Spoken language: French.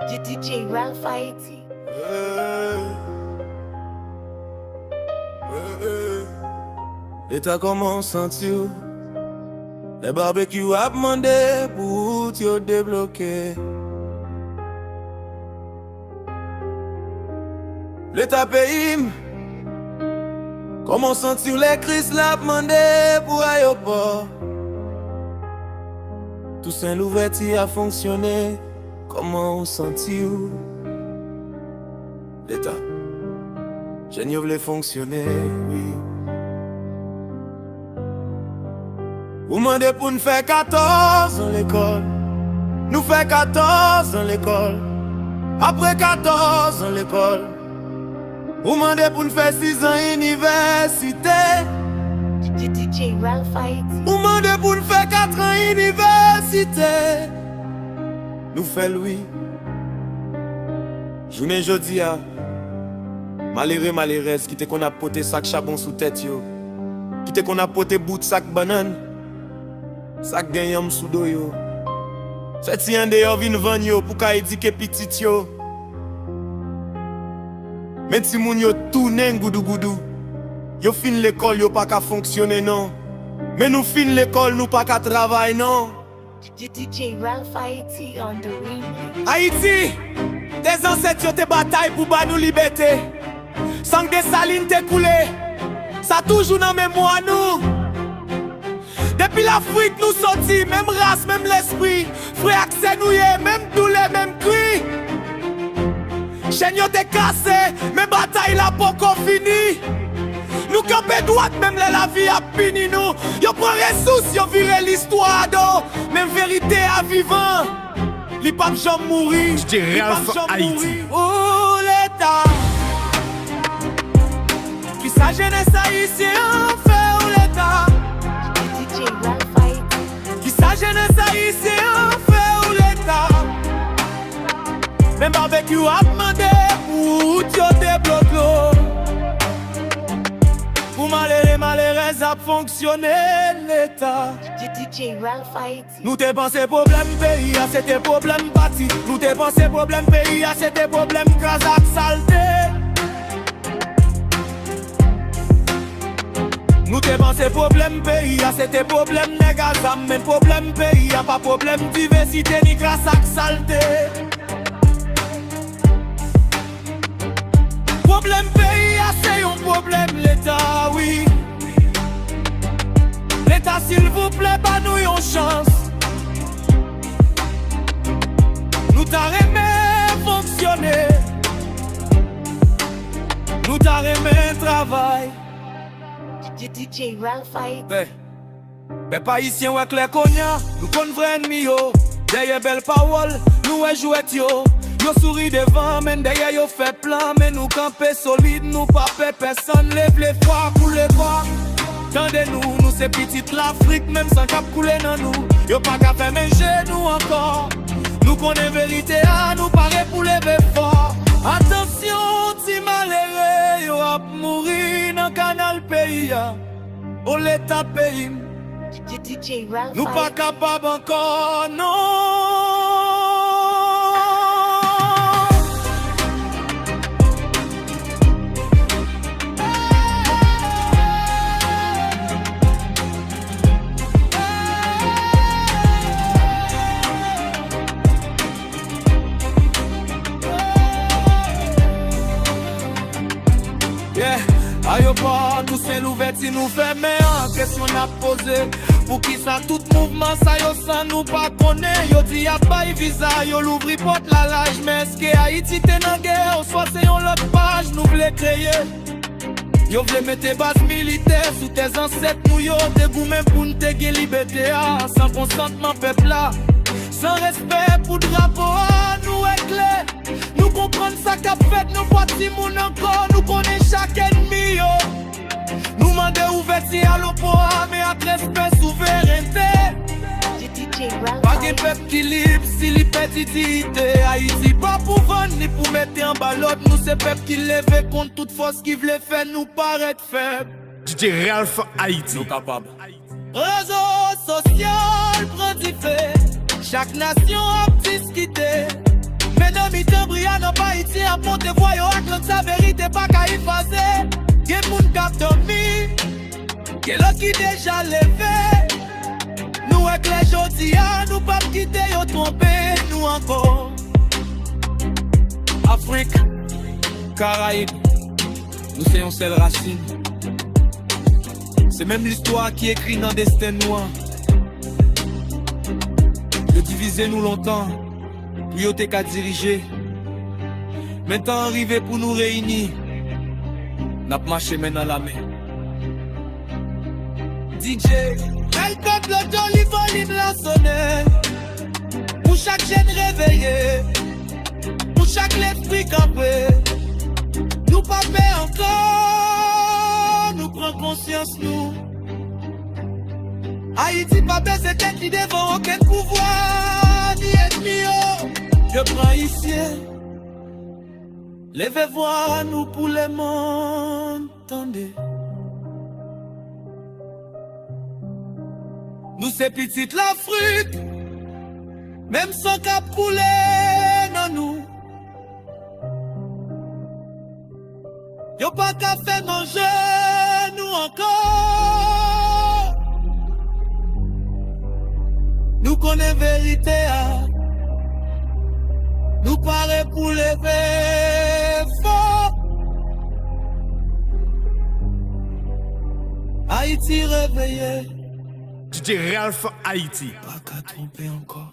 DJ Ralph Haïti. L'État commence à sentir. Les barbecues a demandé pour te débloquer. L'État pays. Comment sentir les crises l'a demandé pour aéroport. Tout Saint l'ouverture a fonctionné. Comment on sentit l'État? J'ai n'y voulu fonctionner, oui. Vous demandez pour nous faire 14 ans l'école. Nous fait 14 ans l'école. Après 14 ans l'école. Vous demandez pour nous faire 6 ans université. DJ Ralph Haïti. Vous demandez pour nous faire 4 ans université. Nous fait lui. Journée jeudi à malheureuse qui te qu'on a poté sac charbon sous tête yo. Qui te qu'on a poté bout de sac banane. Sac gagnam sous dos yo. Fait si un de yo vin vendre yo pour ka éduquer petit yo. Mais si moun yo tourne goudou goudou. Yo fin l'école yo pas ka fonctionner non. Mais nous fin l'école nous pas ka travail non. DJ Ralph Haïti on the remix. Haïti, tes ancêtres te bataille pour ba nous liberté. Sang de saline te coulé. Ça toujours dans mémoire nous. Depuis l'Afrique nous sortis, même race, même l'esprit. Frère accès nous yé, même douleur, même cri. Chaîne yo te cassé, mais bataille la pas encore fini. Nous camper droite, même la vie a puni nous. Yo prend ressources, yo vire l'histoire d'eau. Même vérité à vivant. Li pas jamais mourir. Je dis Ralph Haïti. Oh l'État. Qui sa jeunesse haïtienne fait ou l'État. DJ Ralph Haïti. Qui sa jeunesse haïtienne fait ou l'État. Même barbecue a demandé pour te débloquer. Pour malheureux a fonctionné l'État. DJ Ralph Haïti. Nous te pensé problème pays, c'était problème bâti. Nous te pensé problème pays, c'était problème kazak saleté. Nous te pensé problème pays, c'était problème négazam. Mais problème pays, pas problème diversité ni kazak saleté. Problème pays, c'est un problème l'État, oui. L'État, s'il vous plaît, pas nous une chance. Nous t'arrêtons fonctionner. Nous t'arrêtons travail. DJ Ralph Haïti. Mais pas ici, on est clair cognac. Nous connaissons vrai ennemi, yo. Derrière belle parole, nous est jouet, yo. Yo souris devant, mais derrière yo fait plan. Mais nous camper solide, nous pas fait personne. Lève les fois, coule les fois. Tendez-nous, nous c'est petite l'Afrique, même sans cap couler dans nous. Yo pas qu'à faire manger nous encore. Nous connaissons vérité, à nous paraît pour lever fort. Attention, si malheureux, yo a mourir dans le canal pays. Au l'État pays. DJ Ralph Nous pas Haïti. capables encore, non. Aéroport, tout c'est l'ouverture nous fait, mais en question n'a posé. Pour qui ça tout mouvement, ça yo sans nous pas connaît. Yo dit y'a pas visa, yo l'ouvri porte la lage. Mais est-ce que Haïti t'es dans guerre, ou soit c'est une autre page, nous voulons créer. Yo voulez mettre base militaire sous tes ancêtres, nous yo te goumé pour nous te liberté. Sans consentement peuple là, sans respect pour drapeau, nous est clair. Nous comprenons ça qu'a fait, nous pas si moun encore, nous connaissons chaque ennemi yo. Nous mandons ouverture à l'opéra, mais à respect souveraineté. DJ Ralph Pas de Haïti. peuple qui libre, si li petitité. Haïti pas pour vendre, ni pour mettre en balotte. Nous c'est peuple qui lève contre toute force qui voulait faire nous paraître faibles. DJ Ralph Haïti. Nous capables. Réseau social prend du fait. Chaque nation a discuté. Maintenant, mi-temps, brillant dans Haïti, à monter, voyons, à sa vérité, pas qu'à y passer. Y'a moun kap dormi, y'a l'autre qui déjà levé. Nous, avec les jodia, nous pas quitter, yo tromper, nous encore. Afrique, Caraïbes, nous c'est une seule racine. C'est même l'histoire qui écrit dans destin noir. De diviser nous longtemps, pour yo te qu'à diriger. Maintenant arrivé pour nous réunir, n'a pas marché main dans la main. DJ, elle peuple de la sonne. Pour chaque jeune réveillé, pour chaque l'esprit campé. Nous pas paix encore, nous prenons conscience nous. Haïti pas baisser tête ni devant aucun pouvoir, ni ennemi. Je prends ici, levez voir nous pour les mondes, tendez. Nous c'est petite l'Afrique, même sans cap couler dans nous. Y'a pas qu'à faire manger nous encore. Nous connaissons vérité, nous paraît pour lever fort. Haïti réveillé. DJ Ralph Haïti. Pas qu'à tromper encore.